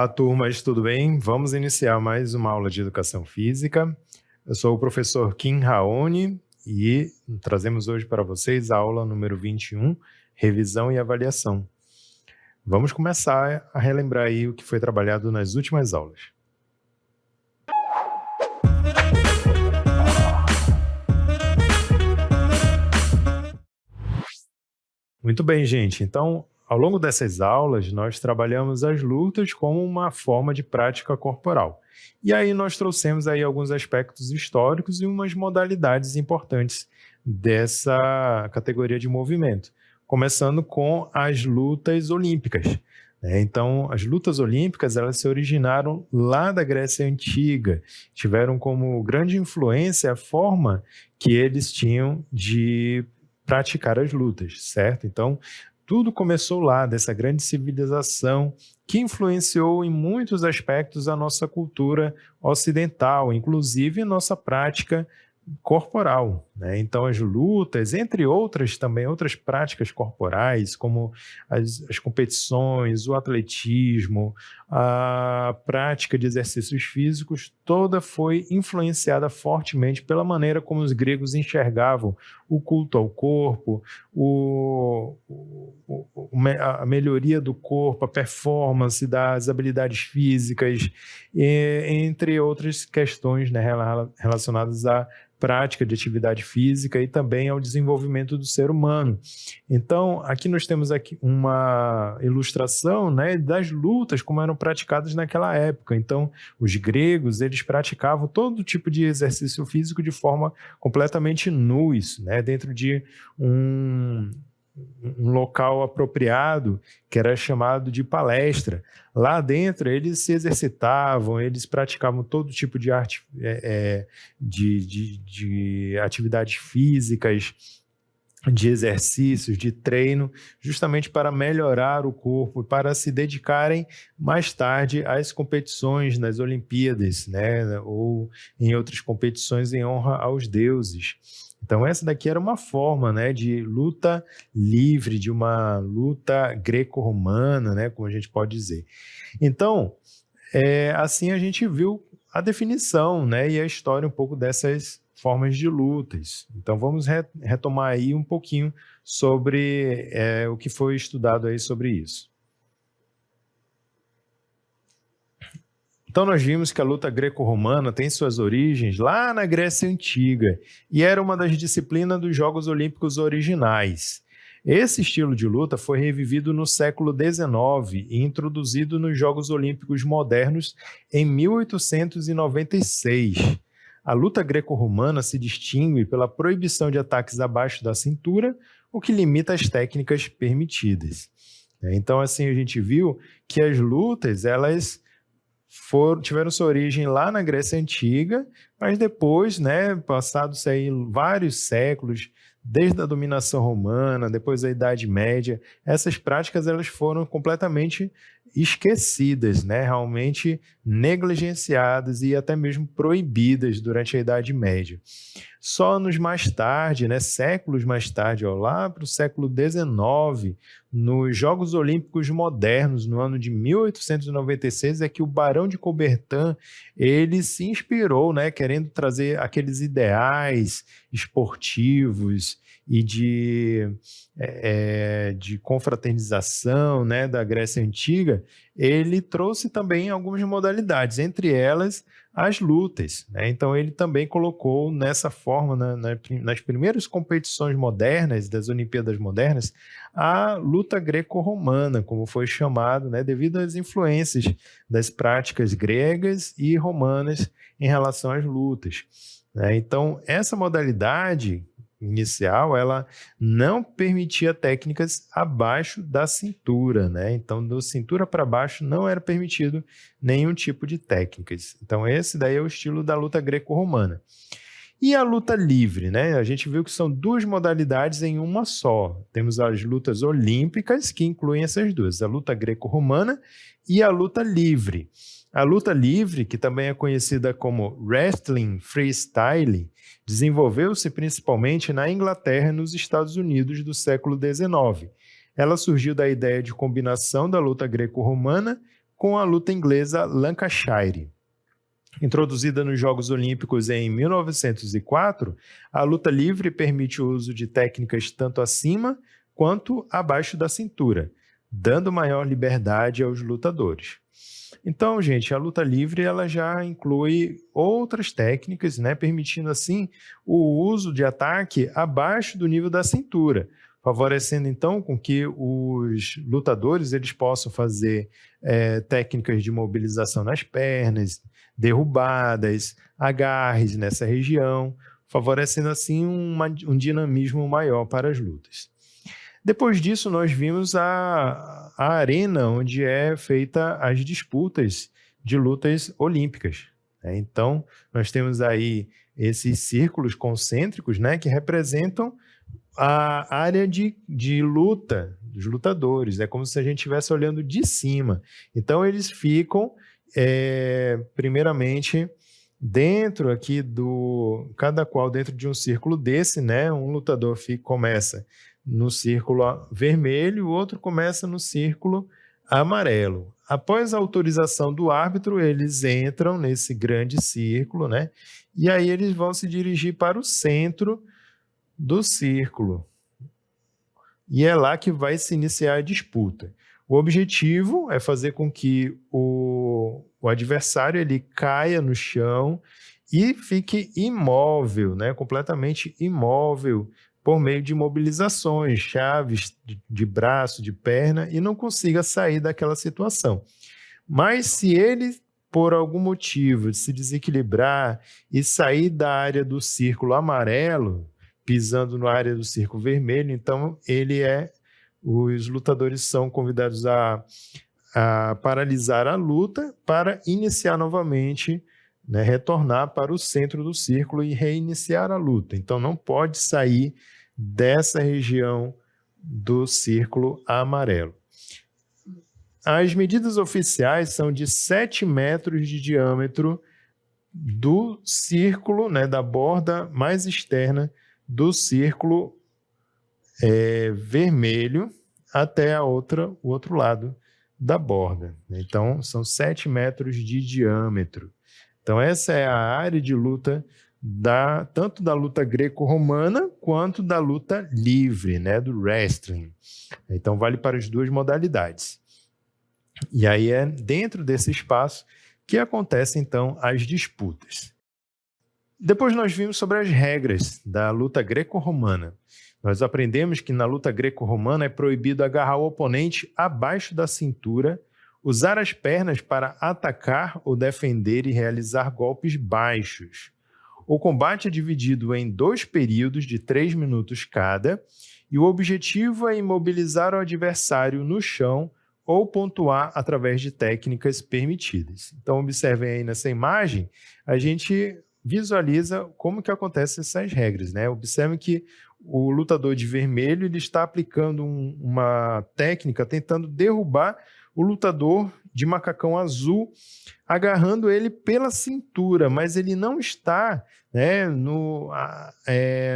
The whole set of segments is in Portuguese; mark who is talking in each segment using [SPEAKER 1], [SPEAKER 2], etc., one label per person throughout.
[SPEAKER 1] Olá, turmas, tudo bem? Vamos iniciar mais uma aula de Educação Física. Eu sou o professor Kim Raoni e trazemos hoje para vocês a aula número 21, Revisão e Avaliação. Vamos começar a relembrar aí o que foi trabalhado nas últimas aulas. Muito bem, gente. Então, ao longo dessas aulas, nós trabalhamos as lutas como uma forma de prática corporal. E aí nós trouxemos aí alguns aspectos históricos e umas modalidades importantes dessa categoria de movimento, começando com as lutas olímpicas. Então, as lutas olímpicas, elas se originaram lá da Grécia Antiga, tiveram como grande influência a forma que eles tinham de praticar as lutas, certo? Então, tudo começou lá, dessa grande civilização que influenciou em muitos aspectos a nossa cultura ocidental, inclusive nossa prática corporal, né? Então, as lutas, entre outras também, outras práticas corporais, como as competições, o atletismo, a prática de exercícios físicos, toda foi influenciada fortemente pela maneira como os gregos enxergavam o culto ao corpo, a melhoria do corpo, a performance das habilidades físicas, entre outras questões, né, relacionadas à prática de atividade física e também ao desenvolvimento do ser humano. Então, aqui nós temos aqui uma ilustração, né, das lutas como eram praticadas naquela época. Então, os gregos, eles praticavam todo tipo de exercício físico de forma completamente nus, né, dentro de um local apropriado, que era chamado de palestra. Lá dentro, eles se exercitavam, eles praticavam todo tipo de de atividades físicas, de exercícios, de treino, justamente para melhorar o corpo, para se dedicarem mais tarde às competições nas Olimpíadas, né, ou em outras competições em honra aos deuses. Então, essa daqui era uma forma, né, de luta livre, de uma luta greco-romana, né, como a gente pode dizer. Então, assim a gente viu a definição, né, e a história um pouco dessas formas de lutas. Então, vamos retomar aí um pouquinho sobre o que foi estudado aí sobre isso. Então, nós vimos que a luta greco-romana tem suas origens lá na Grécia Antiga e era uma das disciplinas dos Jogos Olímpicos originais. Esse estilo de luta foi revivido no século XIX e introduzido nos Jogos Olímpicos modernos em 1896. A luta greco-romana se distingue pela proibição de ataques abaixo da cintura, o que limita as técnicas permitidas. Então, assim, a gente viu que as lutas, elas tiveram sua origem lá na Grécia Antiga, mas depois, né, passados aí vários séculos, desde a dominação romana, depois da Idade Média, essas práticas elas foram completamente esquecidas, né, realmente negligenciadas e até mesmo proibidas durante a Idade Média. Só anos mais tarde, né, séculos mais tarde, lá para o século XIX, nos Jogos Olímpicos modernos, no ano de 1896, é que o Barão de Coubertin ele se inspirou, né, querendo trazer aqueles ideais esportivos e de confraternização, né, da Grécia Antiga. Ele trouxe também algumas modalidades, entre elas as lutas, né? Então ele também colocou nessa forma, nas primeiras competições modernas, das Olimpíadas modernas, a luta greco-romana, como foi chamado, né, devido às influências das práticas gregas e romanas em relação às lutas, né? Então essa modalidade inicial, ela não permitia técnicas abaixo da cintura, né? Então, da cintura para baixo não era permitido nenhum tipo de técnicas. Então, esse daí é o estilo da luta greco-romana. E a luta livre, né? A gente viu que são duas modalidades em uma só. Temos as lutas olímpicas, que incluem essas duas, a luta greco-romana e a luta livre. A luta livre, que também é conhecida como wrestling freestyle, desenvolveu-se principalmente na Inglaterra e nos Estados Unidos do século XIX. Ela surgiu da ideia de combinação da luta greco-romana com a luta inglesa Lancashire. Introduzida nos Jogos Olímpicos em 1904, a luta livre permite o uso de técnicas tanto acima quanto abaixo da cintura, dando maior liberdade aos lutadores. Então, gente, a luta livre ela já inclui outras técnicas, né, permitindo assim o uso de ataque abaixo do nível da cintura, favorecendo então com que os lutadores eles possam fazer técnicas de mobilização nas pernas, derrubadas, agarres nessa região, favorecendo assim um dinamismo maior para as lutas. Depois disso, nós vimos a arena onde é feita as disputas de lutas olímpicas. Né? Então, nós temos aí esses círculos concêntricos, né, que representam a área de luta dos lutadores. É como se a gente estivesse olhando de cima. Então, eles ficam, primeiramente, dentro aqui cada qual dentro de um círculo desse, né, um lutador começa no círculo vermelho, o outro começa no círculo amarelo. Após a autorização do árbitro, eles entram nesse grande círculo, né? E aí eles vão se dirigir para o centro do círculo. E é lá que vai se iniciar a disputa. O objetivo é fazer com que o adversário ele caia no chão e fique imóvel, né? Completamente imóvel, por meio de mobilizações, chaves de braço, de perna, e não consiga sair daquela situação. Mas se ele, por algum motivo, se desequilibrar e sair da área do círculo amarelo, pisando na área do círculo vermelho, então os lutadores são convidados a paralisar a luta para iniciar novamente, né, retornar para o centro do círculo e reiniciar a luta. Então não pode sair dessa região do círculo amarelo. As medidas oficiais são de 7 metros de diâmetro do círculo, né, da borda mais externa do círculo vermelho até o outro lado da borda. Então, são 7 metros de diâmetro. Então, essa é a área de luta tanto da luta greco-romana quanto da luta livre, né, do wrestling. Então, vale para as duas modalidades. E aí é dentro desse espaço que acontecem, então, as disputas. Depois nós vimos sobre as regras da luta greco-romana. Nós aprendemos que na luta greco-romana é proibido agarrar o oponente abaixo da cintura, usar as pernas para atacar ou defender e realizar golpes baixos. O combate é dividido em 2 períodos de 3 minutos cada, e o objetivo é imobilizar o adversário no chão ou pontuar através de técnicas permitidas. Então, observem aí nessa imagem, a gente visualiza como que acontecem essas regras, né? Observem que o lutador de vermelho ele está aplicando uma técnica tentando derrubar o lutador de macacão azul, agarrando ele pela cintura, mas ele não está, né,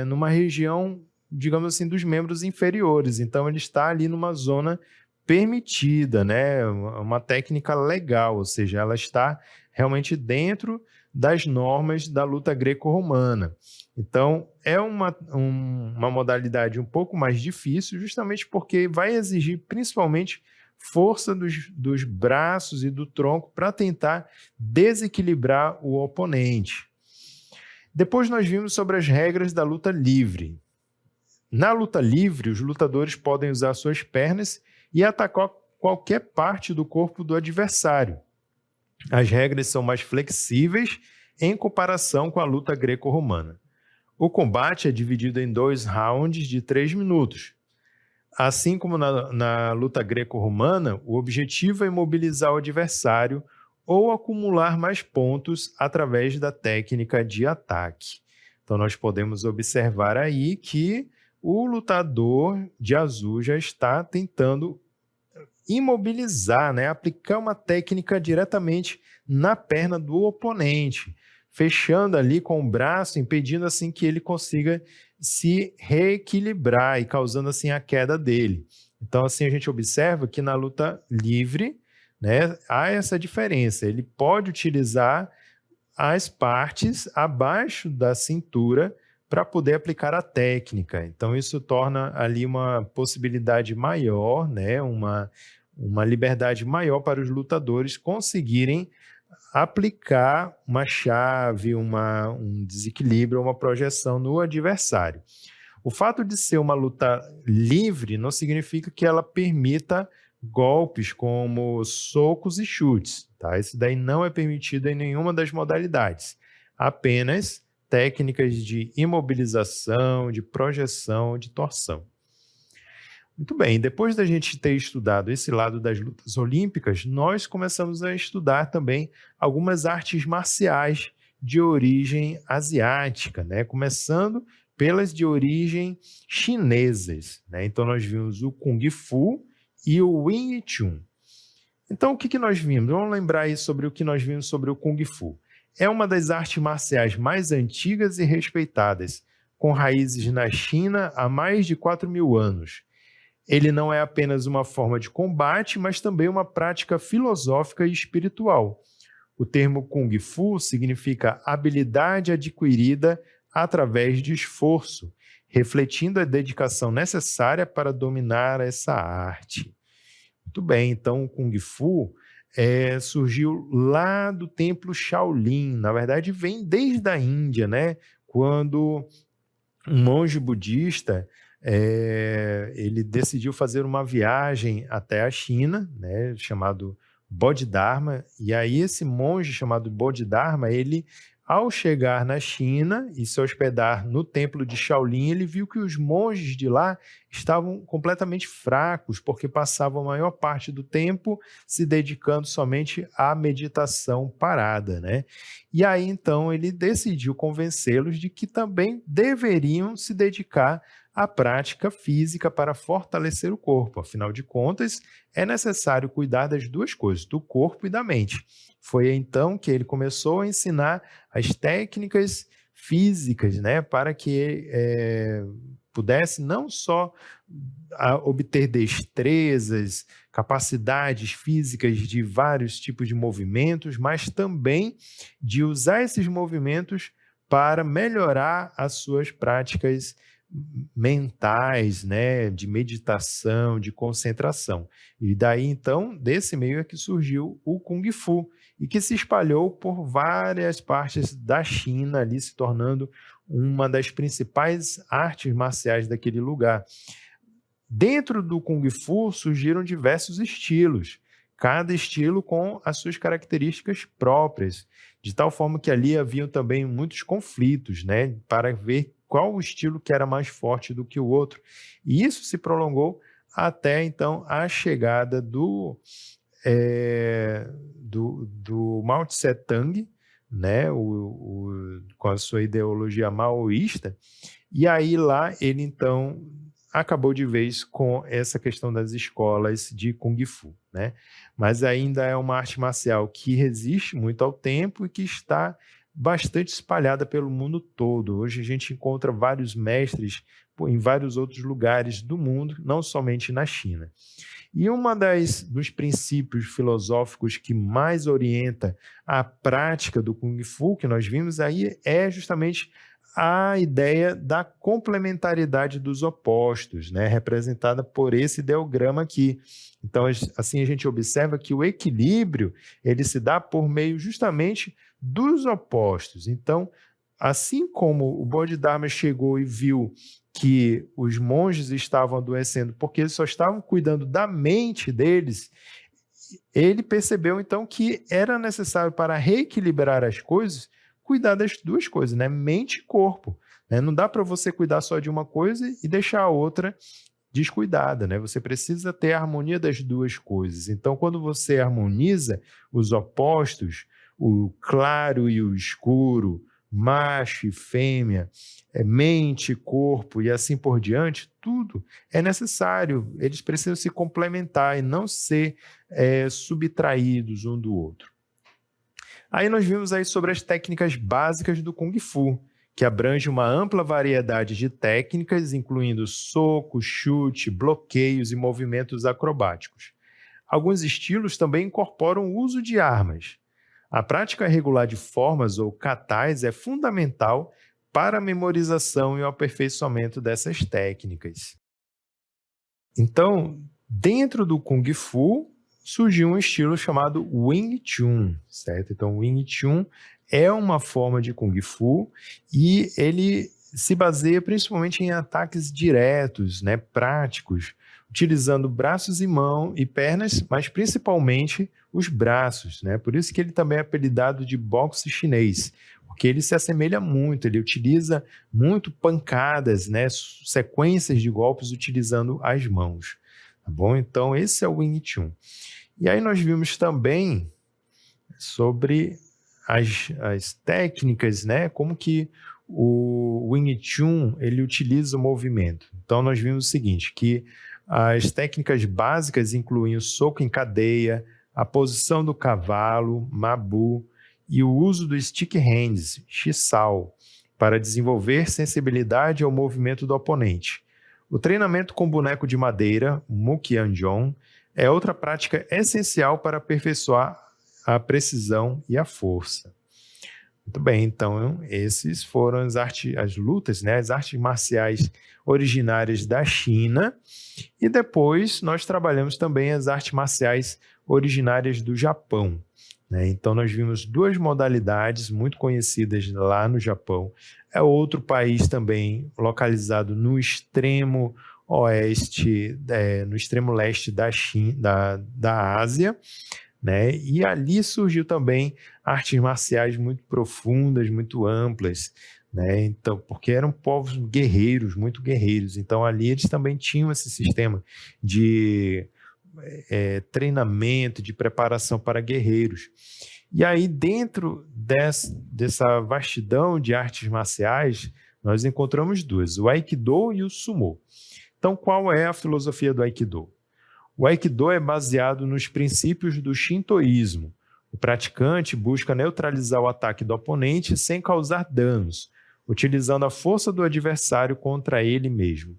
[SPEAKER 1] numa região, digamos assim, dos membros inferiores. Então, ele está ali numa zona permitida, né, uma técnica legal, ou seja, ela está realmente dentro das normas da luta greco-romana. Então, é uma modalidade um pouco mais difícil, justamente porque vai exigir principalmente força dos braços e do tronco para tentar desequilibrar o oponente. Depois nós vimos sobre as regras da luta livre. Na luta livre, os lutadores podem usar suas pernas e atacar qualquer parte do corpo do adversário. As regras são mais flexíveis em comparação com a luta greco-romana. O combate é dividido em 2 rounds de 3 minutos. Assim como na luta greco-romana, o objetivo é imobilizar o adversário ou acumular mais pontos através da técnica de ataque. Então, nós podemos observar aí que o lutador de azul já está tentando imobilizar, né? Aplicar uma técnica diretamente na perna do oponente, fechando ali com o braço, impedindo assim que ele consiga se reequilibrar e causando assim a queda dele. Então assim a gente observa que na luta livre né? Há essa diferença. Ele pode utilizar as partes abaixo da cintura para poder aplicar a técnica. Então, isso torna ali uma possibilidade maior, né? Uma liberdade maior para os lutadores conseguirem aplicar uma chave, um desequilíbrio, uma projeção no adversário. O fato de ser uma luta livre não significa que ela permita golpes como socos e chutes, tá? Isso daí não é permitido em nenhuma das modalidades. Apenas técnicas de imobilização, de projeção, de torção. Muito bem, depois da gente ter estudado esse lado das lutas olímpicas, nós começamos a estudar também algumas artes marciais de origem asiática, né? Começando pelas de origem chinesas, né? Então nós vimos o Kung Fu e o Wing Chun. Então o que nós vimos? Vamos lembrar aí sobre o que nós vimos sobre o Kung Fu. É uma das artes marciais mais antigas e respeitadas, com raízes na China há mais de 4.000 anos. Ele não é apenas uma forma de combate, mas também uma prática filosófica e espiritual. O termo Kung Fu significa habilidade adquirida através de esforço, refletindo a dedicação necessária para dominar essa arte. Muito bem, então o Kung Fu surgiu lá do templo Shaolin, na verdade vem desde a Índia, né? Quando um monge budista ele decidiu fazer uma viagem até a China, né, chamado Bodhidharma, e aí esse monge chamado Bodhidharma, ele, ao chegar na China e se hospedar no templo de Shaolin, ele viu que os monges de lá estavam completamente fracos, porque passavam a maior parte do tempo se dedicando somente à meditação parada, né? E aí, então, ele decidiu convencê-los de que também deveriam se dedicar à prática física para fortalecer o corpo. Afinal de contas, é necessário cuidar das duas coisas, do corpo e da mente. Foi então que ele começou a ensinar as técnicas físicas, né, para que pudesse não só obter destrezas, capacidades físicas de vários tipos de movimentos, mas também de usar esses movimentos para melhorar as suas práticas mentais, né, de meditação, de concentração. E daí, então, desse meio é que surgiu o Kung Fu, e que se espalhou por várias partes da China, ali se tornando uma das principais artes marciais daquele lugar. Dentro do Kung Fu surgiram diversos estilos, cada estilo com as suas características próprias, de tal forma que ali haviam também muitos conflitos, né, para ver qual o estilo que era mais forte do que o outro. E isso se prolongou até, então, a chegada do Mao Tse Tung, né, com a sua ideologia maoísta, e aí lá ele, então, acabou de vez com essa questão das escolas de Kung Fu, né? Mas ainda é uma arte marcial que resiste muito ao tempo e que está bastante espalhada pelo mundo todo. Hoje a gente encontra vários mestres em vários outros lugares do mundo, não somente na China. E dos princípios filosóficos que mais orienta a prática do Kung Fu, que nós vimos aí, é justamente a ideia da complementaridade dos opostos, né, representada por esse ideograma aqui. Então, assim a gente observa que o equilíbrio ele se dá por meio justamente dos opostos. Então, assim como o Bodhidharma chegou e viu que os monges estavam adoecendo porque eles só estavam cuidando da mente deles, ele percebeu então que era necessário, para reequilibrar as coisas, cuidar das duas coisas, né? Mente e corpo, né? Não dá para você cuidar só de uma coisa e deixar a outra descuidada, né? Você precisa ter a harmonia das duas coisas. Então, quando você harmoniza os opostos, o claro e o escuro, macho e fêmea, mente, corpo e assim por diante, tudo é necessário. Eles precisam se complementar e não ser subtraídos um do outro. Aí nós vimos aí sobre as técnicas básicas do Kung Fu, que abrange uma ampla variedade de técnicas, incluindo soco, chute, bloqueios e movimentos acrobáticos. Alguns estilos também incorporam o uso de armas. A prática regular de formas ou katais é fundamental para a memorização e o aperfeiçoamento dessas técnicas. Então, dentro do Kung Fu, surgiu um estilo chamado Wing Chun, certo? Então, o Wing Chun é uma forma de Kung Fu e ele se baseia principalmente em ataques diretos, né, práticos, utilizando braços e mãos e pernas, mas principalmente os braços, né? Por isso que ele também é apelidado de boxe chinês, porque ele se assemelha muito, ele utiliza muito pancadas, né, sequências de golpes utilizando as mãos, tá bom? Então, esse é o Wing Chun. E aí nós vimos também sobre as técnicas, né, como que o Wing Chun ele utiliza o movimento. Então, nós vimos o seguinte, que as técnicas básicas incluem o soco em cadeia, a posição do cavalo, Mabu, e o uso do stick hands, Chisao, para desenvolver sensibilidade ao movimento do oponente. O treinamento com boneco de madeira, Mukianjong, é outra prática essencial para aperfeiçoar a precisão e a força. Muito bem, então esses foram as lutas, né, as artes marciais originárias da China, e depois nós trabalhamos também as artes marciais originárias do Japão, né? Então nós vimos duas modalidades muito conhecidas lá no Japão. É outro país também localizado no extremo oeste, no extremo leste da China, da Ásia, né? E ali surgiu também artes marciais muito profundas, muito amplas, né? Então, porque eram povos guerreiros, muito guerreiros. Então, ali eles também tinham esse sistema de treinamento, de preparação para guerreiros. E aí, dentro dessa vastidão de artes marciais, nós encontramos duas, o Aikido e o Sumo. Então, qual é a filosofia do Aikido? O Aikido é baseado nos princípios do shintoísmo. O praticante busca neutralizar o ataque do oponente sem causar danos, utilizando a força do adversário contra ele mesmo.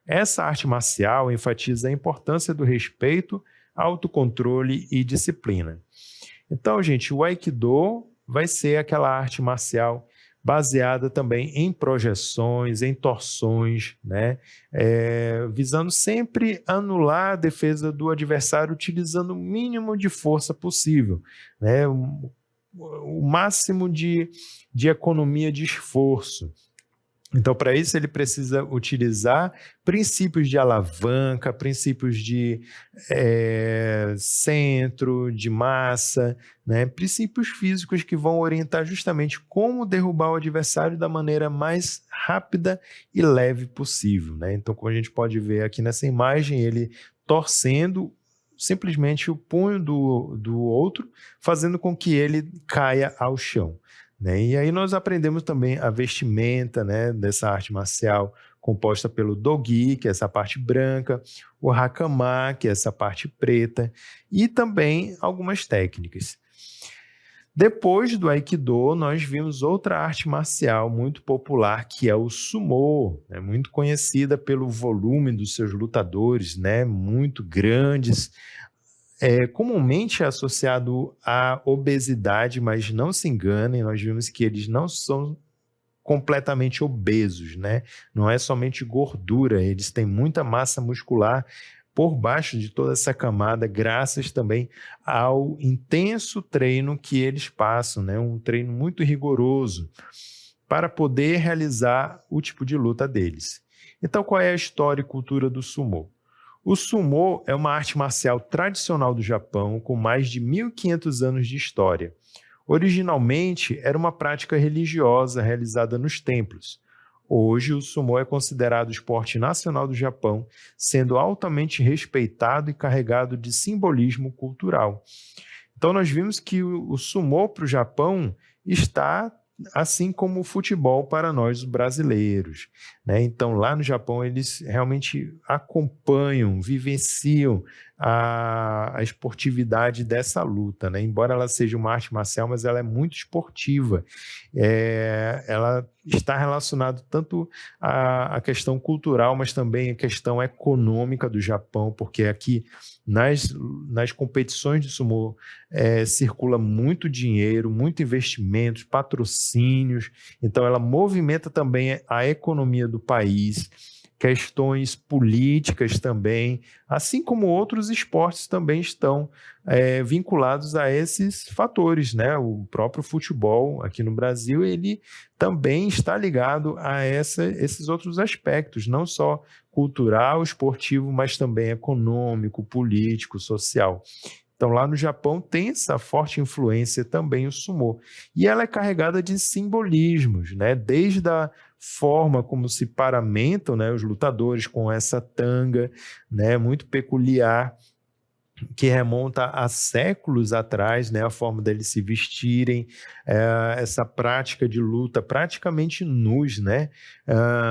[SPEAKER 1] Essa arte marcial enfatiza a importância do respeito, autocontrole e disciplina. Então, gente, o Aikido vai ser aquela arte marcial baseada também em projeções, em torções, né? Visando sempre anular a defesa do adversário utilizando o mínimo de força possível, né? O máximo de economia de esforço. Então, para isso, ele precisa utilizar princípios de alavanca, princípios de centro, de massa, né? Princípios físicos que vão orientar justamente como derrubar o adversário da maneira mais rápida e leve possível, né? Então, como a gente pode ver aqui nessa imagem, ele torcendo simplesmente o punho do outro, fazendo com que ele caia ao chão, né? E aí nós aprendemos também a vestimenta, né, dessa arte marcial composta pelo Dogi, que é essa parte branca, o Hakama, que é essa parte preta, e também algumas técnicas. Depois do Aikido, nós vimos outra arte marcial muito popular, que é o Sumo, né, muito conhecida pelo volume dos seus lutadores, né, muito grandes, comumente é associado à obesidade, mas não se enganem, nós vimos que eles não são completamente obesos, né? Não é somente gordura, eles têm muita massa muscular por baixo de toda essa camada, graças também ao intenso treino que eles passam, né? Um treino muito rigoroso para poder realizar o tipo de luta deles. Então, qual é a história e cultura do Sumo? O Sumo é uma arte marcial tradicional do Japão com mais de 1.500 anos de história. Originalmente, era uma prática religiosa realizada nos templos. Hoje, o Sumo é considerado o esporte nacional do Japão, sendo altamente respeitado e carregado de simbolismo cultural. Então, nós vimos que o Sumo para o Japão está assim como o futebol para nós brasileiros, né? Então, lá no Japão, eles realmente acompanham, vivenciam a esportividade dessa luta, né? Embora ela seja uma arte marcial, mas ela é muito esportiva. Ela está relacionada tanto à questão cultural, mas também à questão econômica do Japão, porque aqui nas competições de sumô circula muito dinheiro, muito investimentos, patrocínios, então ela movimenta também a economia do país, questões políticas também, assim como outros esportes também estão vinculados a esses fatores, né? O próprio futebol aqui no Brasil, ele também está ligado a esses outros aspectos, não só cultural, esportivo, mas também econômico, político, social. Então, lá no Japão tem essa forte influência também o sumô. E ela é carregada de simbolismos, né? Desde a forma como se paramentam, né, os lutadores com essa tanga, né, muito peculiar, que remonta a séculos atrás, né, a forma deles se vestirem, essa prática de luta praticamente nus, né,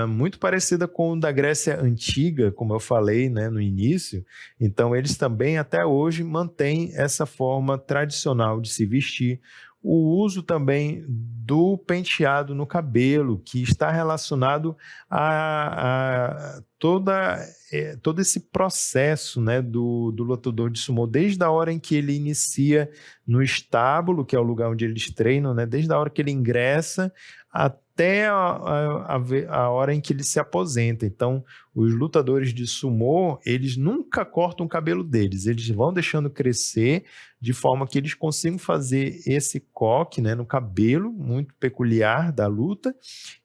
[SPEAKER 1] muito parecida com o da Grécia Antiga, como eu falei, né, no início. Então, eles também, até hoje, mantêm essa forma tradicional de se vestir. O uso também do penteado no cabelo, que está relacionado a todo esse processo, né, do lutador de sumô, desde a hora em que ele inicia no estábulo, que é o lugar onde eles treinam, né, desde a hora que ele ingressa até a hora em que ele se aposenta. Então, os lutadores de sumô, eles nunca cortam o cabelo deles, eles vão deixando crescer de forma que eles consigam fazer esse coque, né, no cabelo, muito peculiar da luta,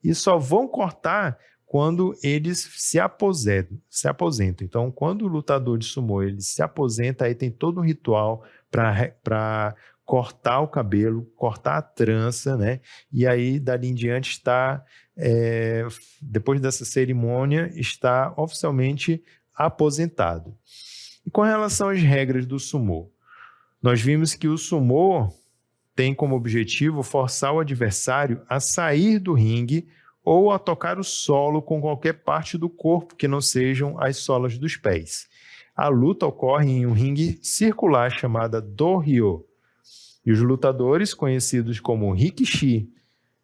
[SPEAKER 1] e só vão cortar quando eles se aposentam. Então, quando o lutador de sumô ele se aposenta, aí tem todo um ritual para cortar o cabelo, cortar a trança, né? E aí, dali em diante, depois dessa cerimônia, está oficialmente aposentado. E com relação às regras do sumô, nós vimos que o sumô tem como objetivo forçar o adversário a sair do ringue ou a tocar o solo com qualquer parte do corpo que não sejam as solas dos pés. A luta ocorre em um ringue circular chamado do-ryo, e os lutadores, conhecidos como rikishi,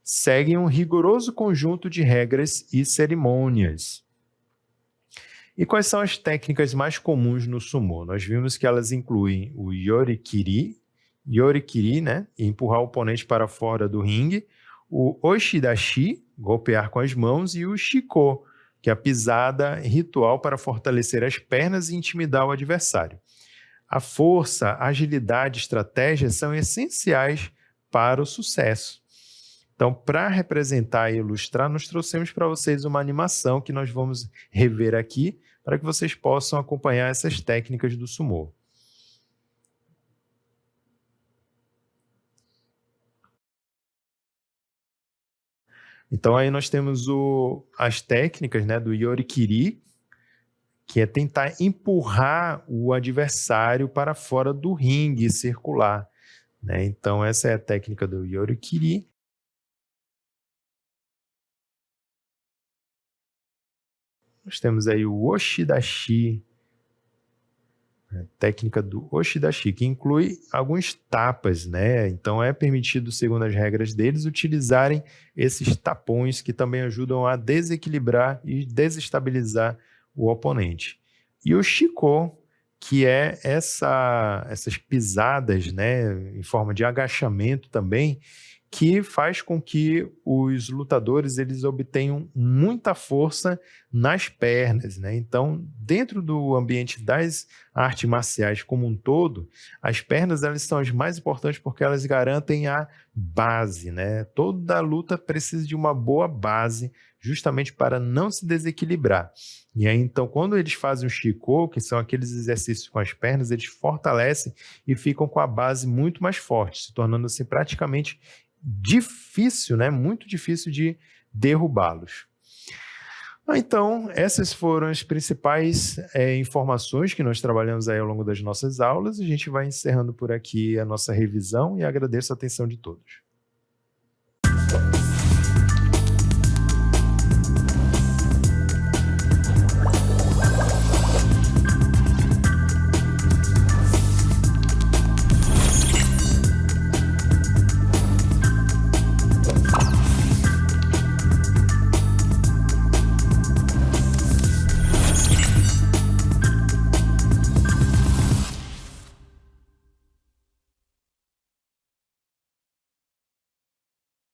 [SPEAKER 1] seguem um rigoroso conjunto de regras e cerimônias. E quais são as técnicas mais comuns no sumô? Nós vimos que elas incluem o yorikiri, né, empurrar o oponente para fora do ringue, o oshidashi, golpear com as mãos, e o shiko, que é a pisada ritual para fortalecer as pernas e intimidar o adversário. A força, agilidade e estratégia são essenciais para o sucesso. Então, para representar e ilustrar, nós trouxemos para vocês uma animação que nós vamos rever aqui, para que vocês possam acompanhar essas técnicas do sumô. Então, aí nós temos as técnicas, né, do yorikiri, que é tentar empurrar o adversário para fora do ringue circular, né? Então, essa é a técnica do yorikiri. Nós temos aí o oshidashi, a técnica do oshidashi, que inclui alguns tapas, né? Então, é permitido, segundo as regras deles, utilizarem esses tapões que também ajudam a desequilibrar e desestabilizar o oponente. E o shiko, que é essas pisadas, né, em forma de agachamento também, que faz com que os lutadores eles obtenham muita força nas pernas, né? Então, dentro do ambiente das artes marciais como um todo, as pernas elas são as mais importantes porque elas garantem a base, né? Toda luta precisa de uma boa base, justamente para não se desequilibrar. E aí, então, quando eles fazem o shiko, que são aqueles exercícios com as pernas, eles fortalecem e ficam com a base muito mais forte, se tornando assim praticamente difícil, né? Muito difícil de derrubá-los. Então, essas foram as principais informações que nós trabalhamos aí ao longo das nossas aulas. A gente vai encerrando por aqui a nossa revisão e agradeço a atenção de todos.